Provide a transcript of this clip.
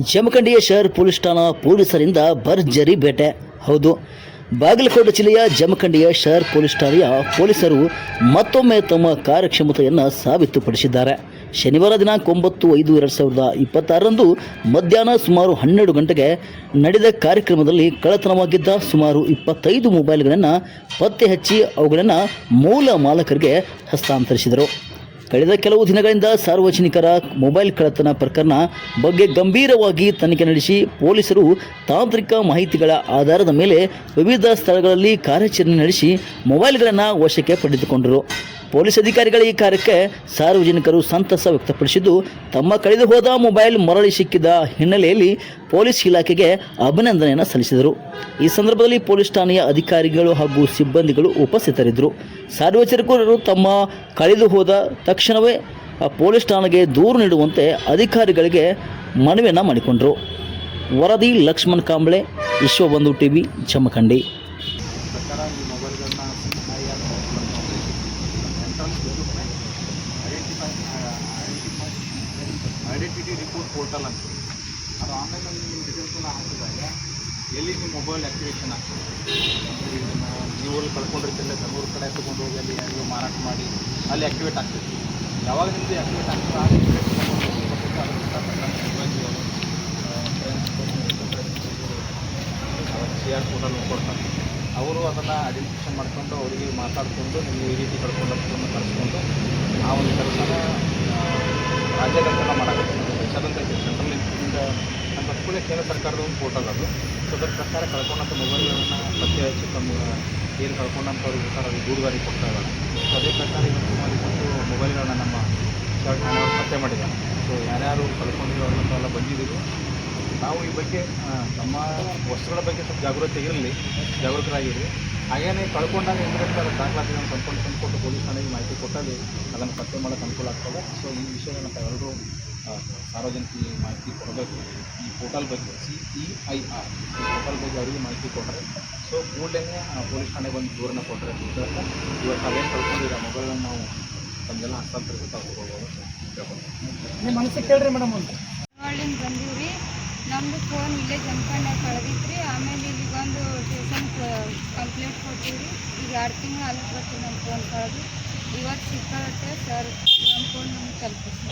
ಜಮಖಂಡಿಯ ಶಹರ್ police ಠಾಣಾ ಪೊಲೀಸರಿಂದ ಭರ್ಜರಿ ಬೇಟೆ. ಹೌದು, ಬಾಗಲಕೋಟೆ ಜಿಲ್ಲೆಯ ಜಮಖಂಡಿಯ ಶಹರ್ ಪೊಲೀಸ್ ಠಾಣೆಯ ಪೊಲೀಸರು ಮತ್ತೊಮ್ಮೆ ತಮ್ಮ ಕಾರ್ಯಕ್ಷಮತೆಯನ್ನು ಸಾಬೀತುಪಡಿಸಿದ್ದಾರೆ. ಶನಿವಾರ ದಿನಾಂಕ 9/5/2026ರಂದು ಮಧ್ಯಾಹ್ನ ಸುಮಾರು 12 ಗಂಟೆಗೆ ನಡೆದ ಕಾರ್ಯಕ್ರಮದಲ್ಲಿ ಕಳ್ಳತನವಾಗಿದ್ದ ಸುಮಾರು 25 ಮೊಬೈಲ್ಗಳನ್ನು ಪತ್ತೆ ಹಚ್ಚಿ ಅವುಗಳನ್ನು ಮೂಲ ಮಾಲಕರಿಗೆ ಹಸ್ತಾಂತರಿಸಿದರು. ಕಳೆದ ಕೆಲವು ದಿನಗಳಿಂದ ಸಾರ್ವಜನಿಕರ ಮೊಬೈಲ್ ಕಳ್ಳತನ ಪ್ರಕರಣ ಬಗ್ಗೆ ಗಂಭೀರವಾಗಿ ತನಿಖೆ ನಡೆಸಿ ಪೊಲೀಸರು ತಾಂತ್ರಿಕ ಮಾಹಿತಿಗಳ ಆಧಾರದ ಮೇಲೆ ವಿವಿಧ ಸ್ಥಳಗಳಲ್ಲಿ ಕಾರ್ಯಾಚರಣೆ ನಡೆಸಿ ಮೊಬೈಲ್ಗಳನ್ನು ವಶಕ್ಕೆ ಪಡೆದುಕೊಂಡರು. ಪೊಲೀಸ್ ಅಧಿಕಾರಿಗಳ ಈ ಕಾರ್ಯಕ್ಕೆ ಸಾರ್ವಜನಿಕರು ಸಂತಸ ವ್ಯಕ್ತಪಡಿಸಿದ್ದು, ತಮ್ಮ ಕಳೆದು ಹೋದ ಮೊಬೈಲ್ ಮರಳಿ ಸಿಕ್ಕಿದ ಹಿನ್ನೆಲೆಯಲ್ಲಿ ಪೊಲೀಸ್ ಇಲಾಖೆಗೆ ಅಭಿನಂದನೆಯನ್ನು ಸಲ್ಲಿಸಿದರು. ಈ ಸಂದರ್ಭದಲ್ಲಿ ಪೊಲೀಸ್ ಠಾಣೆಯ ಅಧಿಕಾರಿಗಳು ಹಾಗೂ ಸಿಬ್ಬಂದಿಗಳು ಉಪಸ್ಥಿತರಿದ್ದರು. ಸಾರ್ವಜನಿಕರು ತಮ್ಮ ಕಳೆದು ಹೋದ ತಕ್ಷಣವೇ ಪೊಲೀಸ್ ಠಾಣೆಗೆ ದೂರು ನೀಡುವಂತೆ ಅಧಿಕಾರಿಗಳಿಗೆ ಮನವಿಯನ್ನು ಮಾಡಿಕೊಂಡರು. ವರದಿ Lakshman Kamble, Vishwabandhu TV, Jamakhandi. Identity report portal ಅಂತ ಅದು ಆನ್ಲೈನಲ್ಲಿ ನಿಮ್ಮ ಡೀಟೇಲ್ಸನ್ನು ಹಾಕಿದಾಗ ಎಲ್ಲಿ ನಿಮ್ಮ ಮೊಬೈಲ್ ಆ್ಯಕ್ಟಿವೇಷನ್ ಆಗ್ತದೆ. ನೀವು ಅಲ್ಲಿ ಕಳ್ಕೊಂಡಿರ್ತಿಲ್ಲ, ಬೆಂಗಳೂರು ಕಡೆ ತೊಗೊಂಡು ಹೋಗಿ ಅಲ್ಲಿ ಯಾರಿಗೂ ಮಾರಾಟ ಮಾಡಿ ಅಲ್ಲಿ ಆ್ಯಕ್ಟಿವೇಟ್ ಆಗ್ತದೆ. ಯಾವಾಗ ನಿಮ್ಮದು ಆ್ಯಕ್ಟಿವೇಟ್ ಆಗ್ತದೆ CR ಪೋರ್ಟಲ್ ಕೊಡ್ತಾರೆ. ಅವರು ಅದನ್ನು ಐಡೆಂಟಿಫಿಕೇಷನ್ ಮಾಡ್ಕೊಂಡು ಅವರಿಗೆ ಮಾತಾಡಿಕೊಂಡು ನಿಮಗೆ ಈ ರೀತಿ ಕಳ್ಕೊಂಡನ್ನು ಕಳಿಸ್ಕೊಂಡು ಆ ಒಂದು ಕೆಲಸನ ರಾಜ್ಯಾದ್ಯಂತ ಮಾಡೋದು. ಸೆಂಟ್ರಲ್ ಇಂದ ನಮ್ಮ ಪರ್ಟಿಕ್ಯುಲರ್ ಕೇಂದ್ರ ಸರ್ಕಾರದ ಒಂದು ಪೋರ್ಟಲ್ ಅದು. ಸೊ ಅದರ ಪ್ರಕಾರ ಕಳ್ಕೊಂಡಂಥ ಮೊಬೈಲ್ಗಳನ್ನು ಪತ್ತೆ ಹಚ್ಚಿ ತಮ್ಮ ಏನು ಕಳ್ಕೊಂಡಂಥವ್ರಿಗೆ ಇರ್ತಾರೆ ಅದು ದೂರದಾರಿ ಕೊಡ್ತಾ ಇದ್ದಾರೆ. ಸೊ ಅದೇ ಪ್ರಕಾರ ಇವತ್ತು ಸುಮಾರು 20 ಮೊಬೈಲ್ಗಳನ್ನ ನಮ್ಮ ಶಹರ್ ಠಾಣೆಯವರು ಪತ್ತೆ ಮಾಡಿದ್ದಾರೆ. ಸೊ ಯಾರ್ಯಾರು ಕಳ್ಕೊಂಡಿರೋದಂತೆಲ್ಲ ಬಂದಿದ್ದೀವಿ. ನಾವು ಈ ಬಗ್ಗೆ ನಮ್ಮ ವಸ್ತುಗಳ ಬಗ್ಗೆ ಸ್ವಲ್ಪ ಜಾಗೃತರಾಗಿರಲಿ. ಹಾಗೇನೇ ಕಳ್ಕೊಂಡಾಗ ಎಂದರೆ ದಾಖಲಾತಿಗಳನ್ನು ತಂದುಕೊಟ್ಟು ಪೊಲೀಸ್ ಠಾಣೆಗೆ ಮಾಹಿತಿ ಕೊಟ್ಟಲ್ಲಿ ಅದನ್ನು ಪತ್ತೆ ಮಾಡೋಕ್ಕೆ ಅನುಕೂಲ ಆಗ್ತದೆ. ಸೊ ಈ ವಿಷಯವನ್ನು ತಾವೆಲ್ಲರೂ ಸಾರ್ವಜನಿಕರಿಗೆ ಮಾಹಿತಿ ಕೊಡಬೇಕು. ಈ ಪೋರ್ಟಲ್ ಬಗ್ಗೆ CEIR ಈ ಪೋರ್ಟಲ್ ಬಗ್ಗೆ ಅವರಿಗೆ ಮಾಹಿತಿ ಕೊಟ್ಟರೆ ಸೊ ಕೂಡಲೇ ಪೊಲೀಸ್ ಠಾಣೆಗೆ ಬಂದು ದೂರನ್ನು ಕೊಟ್ಟರೆ ಇವತ್ತು ಅದೇನು ಕಳ್ಕೊಂಡಿರೋ ಮೊಬೈಲನ್ನು ನಾವು ತಮಗೆಲ್ಲ ಹಸ್ತಾಂತರಿಸಿ ತಗೊಳ್ಬೋದು. ನಿಮ್ಮ ಮನಸ್ಸಿಗೆ ಕೇಳ್ರಿ ಮೇಡಮ್. ಅಂತ ಬಂದೀವ್ರಿ, ನಮ್ಮದು ಫೋನ್ ಇಲ್ಲೇ ಜಮಖಂಡ್ಯಾಗ ಕಳೆದಿತ್ತು ರೀ. ಆಮೇಲೆ ಇಲ್ಲಿ ಬಂದು ಸ್ಟೇಷನ್ ಕಂಪ್ಲೇಂಟ್ ಕೊಟ್ಟಿವಿ. ಈಗ 2 ತಿಂಗಳು ಅಲ್ಲಿ ಬರ್ತೀವಿ ನಮ್ಮ ಫೋನ್ ಕಳೆದು. ಇವತ್ತು ಸಿಕ್ಕಾಗುತ್ತೆ ಸರ್, ನಮ್ಮ ಫೋನ್ ನಮ್ಗೆ ತಲುಪಿಸಿ.